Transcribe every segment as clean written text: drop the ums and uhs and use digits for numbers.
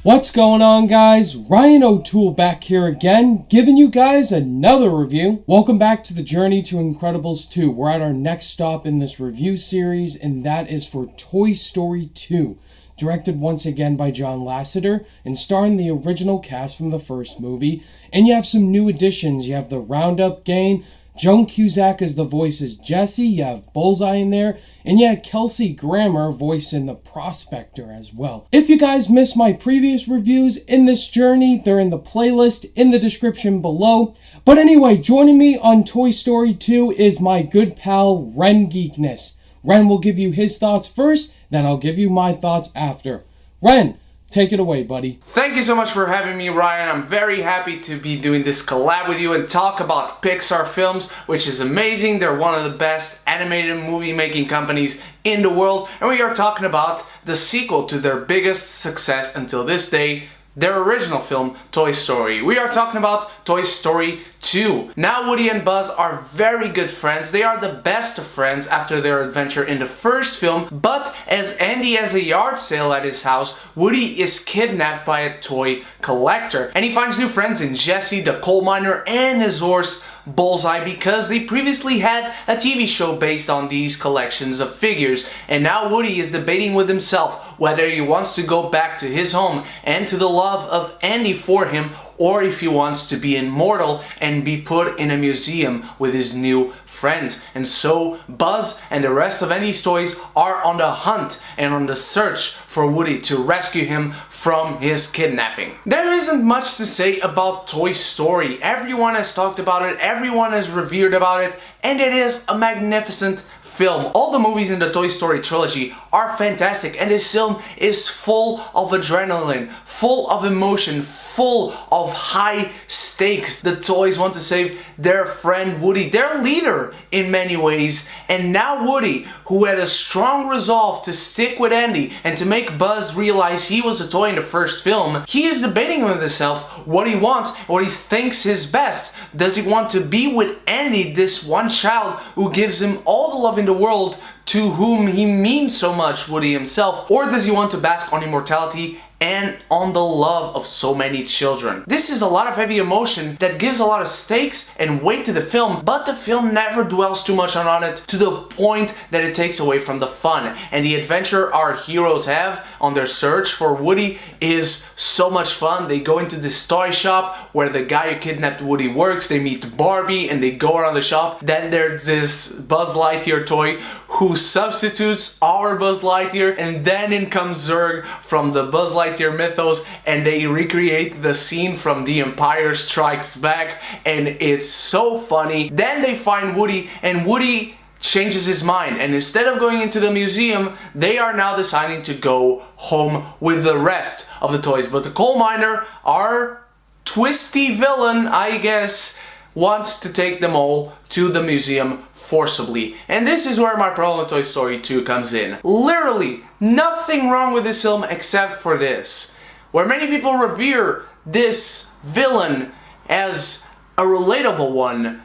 What's going on, guys? Ryan O'Toole back here again, giving you guys another review. Welcome back to the journey to Incredibles 2. We're at our next stop in this review series, and that is for Toy Story 2. Directed once again by John Lasseter and starring the original cast from the first movie. And you have some new additions. You have the Roundup Gang. Joan Cusack as the voice is Jessie, you have Bullseye in there, and you had Kelsey Grammer voicing the Prospector as well. If you guys missed my previous reviews in this journey, they're in the playlist in the description below. But anyway, joining me on Toy Story 2 is my good pal, Ren Geekness. Ren will give you his thoughts first, then I'll give you my thoughts after. Ren, take it away, buddy. Thank you so much for having me, Ryan. I'm very happy to be doing this collab with you and talk about Pixar films, which is amazing. They're one of the best animated movie making companies in the world, and we are talking about the sequel to their biggest success until this day, their original film, Toy Story. We are talking about Toy Story 2. Now Woody and Buzz are very good friends. They are the best of friends after their adventure in the first film, but as Andy has a yard sale at his house, Woody is kidnapped by a toy collector. And he finds new friends in Jessie, the coal miner, and his horse, Bullseye, because they previously had a TV show based on these collections of figures. And now Woody is debating with himself whether he wants to go back to his home and to the love of Andy for him, or if he wants to be immortal and be put in a museum with his new friends. And so Buzz and the rest of Andy's toys are on the hunt and on the search for Woody to rescue him from his kidnapping. There isn't much to say about Toy Story. Everyone has talked about it, everyone has revered about it, and it is a magnificent film. All the movies in the Toy Story trilogy are fantastic, and this film is full of adrenaline, full of emotion, full of high stakes. The toys want to save their friend Woody, their leader in many ways, and now Woody, who had a strong resolve to stick with Andy and to make Buzz realize he was a toy in the first film, he is debating with himself what he wants, what he thinks is best. Does he want to be with Andy, this one child who gives him all the love in the world, to whom he means so much, Woody himself, or does he want to bask on immortality and on the love of so many children? This is a lot of heavy emotion that gives a lot of stakes and weight to the film, but the film never dwells too much on it to the point that it takes away from the fun. And the adventure our heroes have on their search for Woody is so much fun. They go into this toy shop where the guy who kidnapped Woody works, they meet Barbie and they go around the shop. Then there's this Buzz Lightyear toy who substitutes our Buzz Lightyear, and then in comes Zurg from the Buzz Lightyear mythos, and they recreate the scene from The Empire Strikes Back, and it's so funny. Then they find Woody, and Woody changes his mind, and instead of going into the museum, they are now deciding to go home with the rest of the toys. But the coal miner, our twisty villain, I guess, wants to take them all to the museum forcibly. And this is where my problem with Toy Story 2 comes in. Literally nothing wrong with this film except for this. Where many people revere this villain as a relatable one,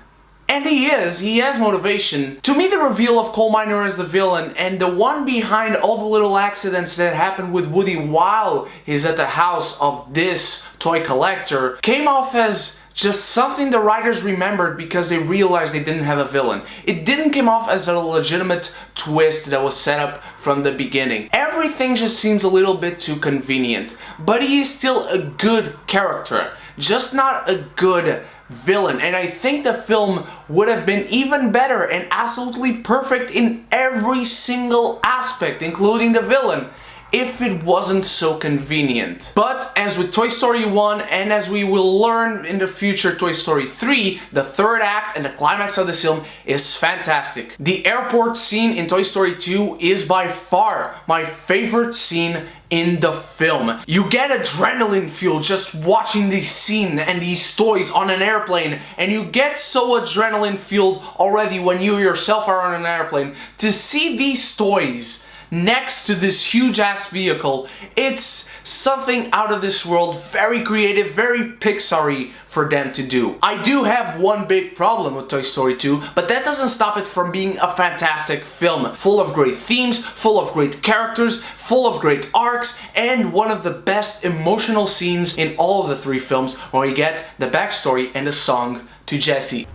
and he has motivation. To me, the reveal of Coal Miner as the villain and the one behind all the little accidents that happen with Woody while he's at the house of this toy collector came off as just something the writers remembered because they realized they didn't have a villain. It didn't come off as a legitimate twist that was set up from the beginning. Everything just seems a little bit too convenient. But he is still a good character, just not a good villain. And I think the film would have been even better and absolutely perfect in every single aspect, including the villain, if it wasn't so convenient. But as with Toy Story 1, and as we will learn in the future Toy Story 3, the third act and the climax of the film is fantastic. The airport scene in Toy Story 2 is by far my favorite scene in the film. You get adrenaline fuel just watching this scene and these toys on an airplane, and you get so adrenaline fueled already when you yourself are on an airplane to see these toys next to this huge ass vehicle. It's something out of this world, very creative, very Pixar-y for them to do. I do have one big problem with Toy Story 2, but that doesn't stop it from being a fantastic film, full of great themes, full of great characters, full of great arcs, and one of the best emotional scenes in all of the three films, where we get the backstory and the song to Jessie.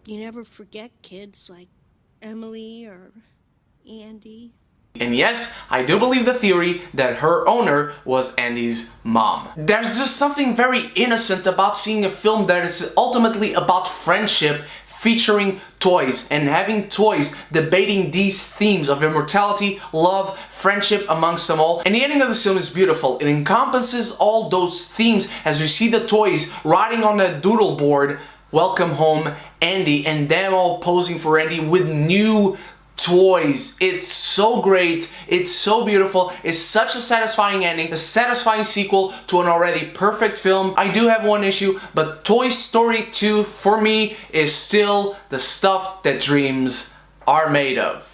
You never forget kids like Emily or Andy. And yes, I do believe the theory that her owner was Andy's mom. There's just something very innocent about seeing a film that is ultimately about friendship, featuring toys, and having toys debating these themes of immortality, love, friendship amongst them all. And the ending of the film is beautiful. It encompasses all those themes as we see the toys riding on the doodle board, welcome home Andy, and them all posing for Andy with new toys. It's so great, it's so beautiful, it's such a satisfying ending, a satisfying sequel to an already perfect film. I do have one issue, but Toy Story 2 for me is still the stuff that dreams are made of.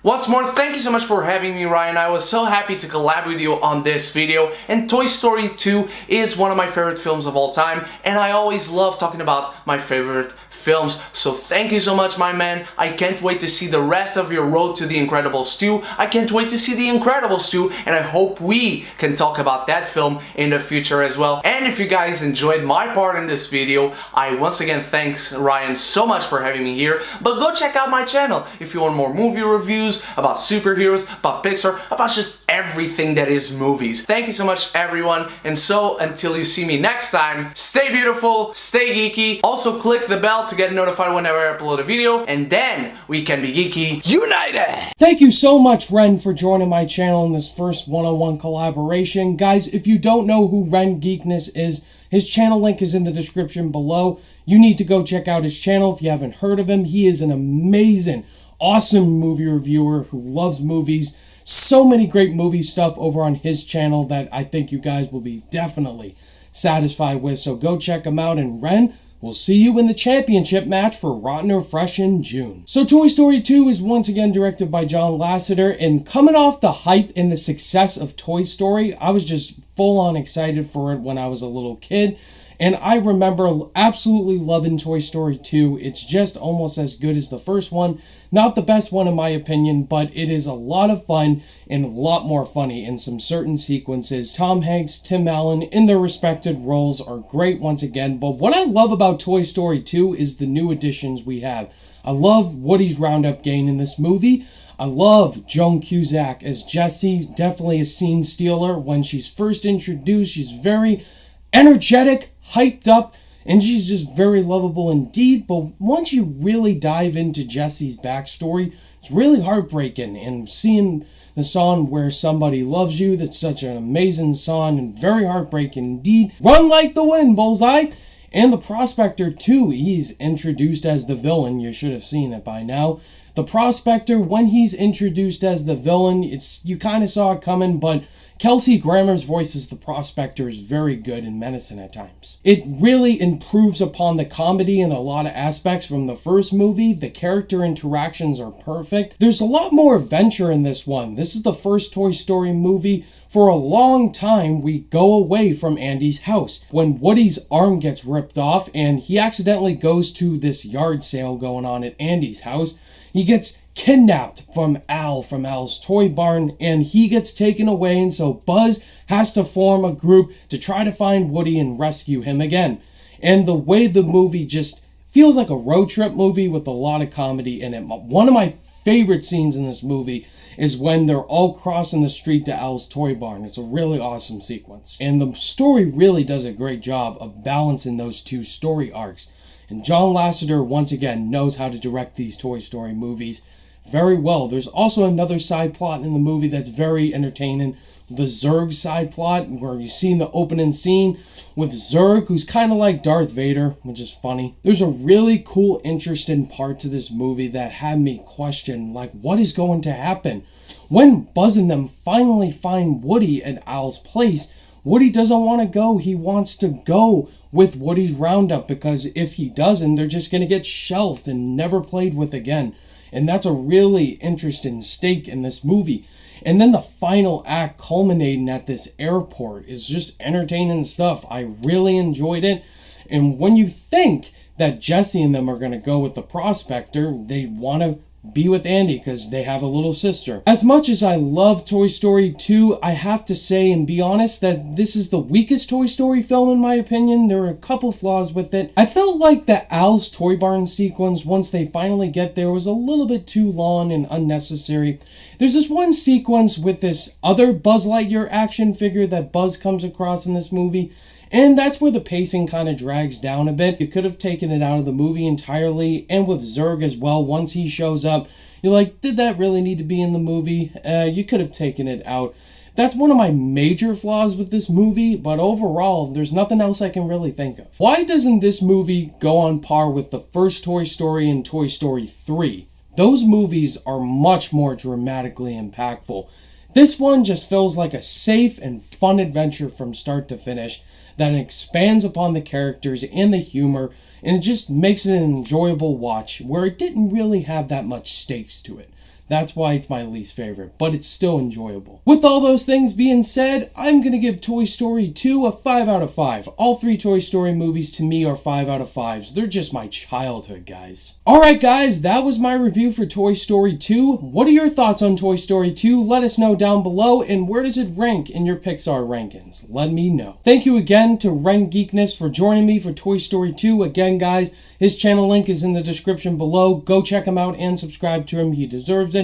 Once more, thank you so much for having me, Ryan. I was so happy to collab with you on this video, and Toy Story 2 is one of my favorite films of all time, and I always love talking about my favorite films, so thank you so much, my man. I can't wait to see the rest of your road to The Incredibles 2. I can't wait to see The Incredibles 2, and I hope we can talk about that film in the future as well. And if you guys enjoyed my part in this video, I once again thanks Ryan so much for having me here, but go check out my channel if you want more movie reviews about superheroes, about Pixar, about just everything that is movies. Thank you so much, everyone, and so until you see me next time, stay beautiful, stay geeky. Also click the bell to get notified whenever I upload a video, and then we can be geeky united! Thank you so much, Ren, for joining my channel in this first one-on-one collaboration. Guys, if you don't know who Ren Geekness is, his channel link is in the description below. You need to go check out his channel if you haven't heard of him. He is an amazing, awesome movie reviewer who loves movies. So many great movie stuff over on his channel that I think you guys will be definitely satisfied with. So go check him out, and Ren, we'll see you in the championship match for Rotten or Fresh in June. So Toy Story 2 is once again directed by John Lasseter, and coming off the hype and the success of Toy Story, I was just full on excited for it when I was a little kid. And I remember absolutely loving Toy Story 2. It's just almost as good as the first one. Not the best one in my opinion, but it is a lot of fun and a lot more funny in some certain sequences. Tom Hanks, Tim Allen in their respected roles are great once again. But what I love about Toy Story 2 is the new additions we have. I love Woody's Roundup game in this movie. I love Joan Cusack as Jessie. Definitely a scene stealer. When she's first introduced, she's very energetic, hyped up, and she's just very lovable indeed. But once you really dive into Jessie's backstory, it's really heartbreaking. And seeing the song Where Somebody Loves You, that's such an amazing song and very heartbreaking indeed. Run Like the Wind, Bullseye! And the Prospector too, he's introduced as the villain. You should have seen it by now. The Prospector, when he's introduced as the villain, you kind of saw it coming, but Kelsey Grammer's voice as the Prospector is very good and menacing at times. It really improves upon the comedy in a lot of aspects from the first movie. The character interactions are perfect. There's a lot more adventure in this one. This is the first Toy Story movie. For a long time, we go away from Andy's house. When Woody's arm gets ripped off and he accidentally goes to this yard sale going on at Andy's house, he gets kidnapped from Al's toy barn, and he gets taken away, and so Buzz has to form a group to try to find Woody and rescue him again. And the way the movie just feels like a road trip movie with a lot of comedy in it. One of my favorite scenes in this movie is when they're all crossing the street to Al's toy barn. It's a really awesome sequence. And the story really does a great job of balancing those two story arcs. And John Lasseter, once again, knows how to direct these Toy Story movies. very well. There's also another side plot in the movie that's very entertaining. The Zurg side plot, where you see in the opening scene with Zurg, who's kind of like Darth Vader, which is funny. There's a really cool, interesting part to this movie that had me question, like, what is going to happen? When Buzz and them finally find Woody at Al's place, Woody doesn't want to go. He wants to go with Woody's Roundup, because if he doesn't, they're just going to get shelved and never played with again. And that's a really interesting stake in this movie. And then the final act culminating at this airport is just entertaining stuff. I really enjoyed it. And when you think that Jesse and them are going to go with the prospector, they want to be with Andy because they have a little sister. As much as I love Toy Story 2, I have to say and be honest that this is the weakest Toy Story film in my opinion. There are a couple flaws with it. I felt like the Al's Toy Barn sequence, once they finally get there, was a little bit too long and unnecessary. There's this one sequence with this other Buzz Lightyear action figure that Buzz comes across in this movie, and that's where the pacing kind of drags down a bit. You could have taken it out of the movie entirely, and with Zurg as well, once he shows up, you're like, did that really need to be in the movie? You could have taken it out. That's one of my major flaws with this movie, but overall, there's nothing else I can really think of. Why doesn't this movie go on par with the first Toy Story and Toy Story 3? Those movies are much more dramatically impactful. This one just feels like a safe and fun adventure from start to finish that expands upon the characters and the humor, and it just makes it an enjoyable watch where it didn't really have that much stakes to it. That's why it's my least favorite, but it's still enjoyable. With all those things being said, I'm going to give Toy Story 2 a 5 out of 5. All 3 Toy Story movies to me are 5 out of 5s. They're just my childhood, guys. Alright guys, that was my review for Toy Story 2. What are your thoughts on Toy Story 2? Let us know down below, and where does it rank in your Pixar rankings? Let me know. Thank you again to Ren Geekness for joining me for Toy Story 2. Again guys, his channel link is in the description below. Go check him out and subscribe to him. He deserves it.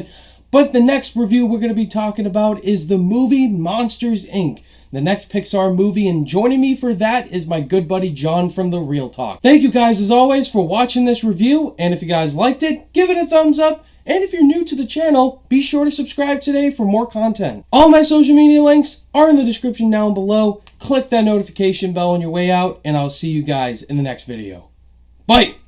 But the next review we're going to be talking about is the movie Monsters, Inc., the next Pixar movie, and joining me for that is my good buddy John from The Real Talk. Thank you guys as always for watching this review, and if you guys liked it, give it a thumbs up, and if you're new to the channel, be sure to subscribe today for more content. All my social media links are in the description down below. Click that notification bell on your way out, and I'll see you guys in the next video. Bye!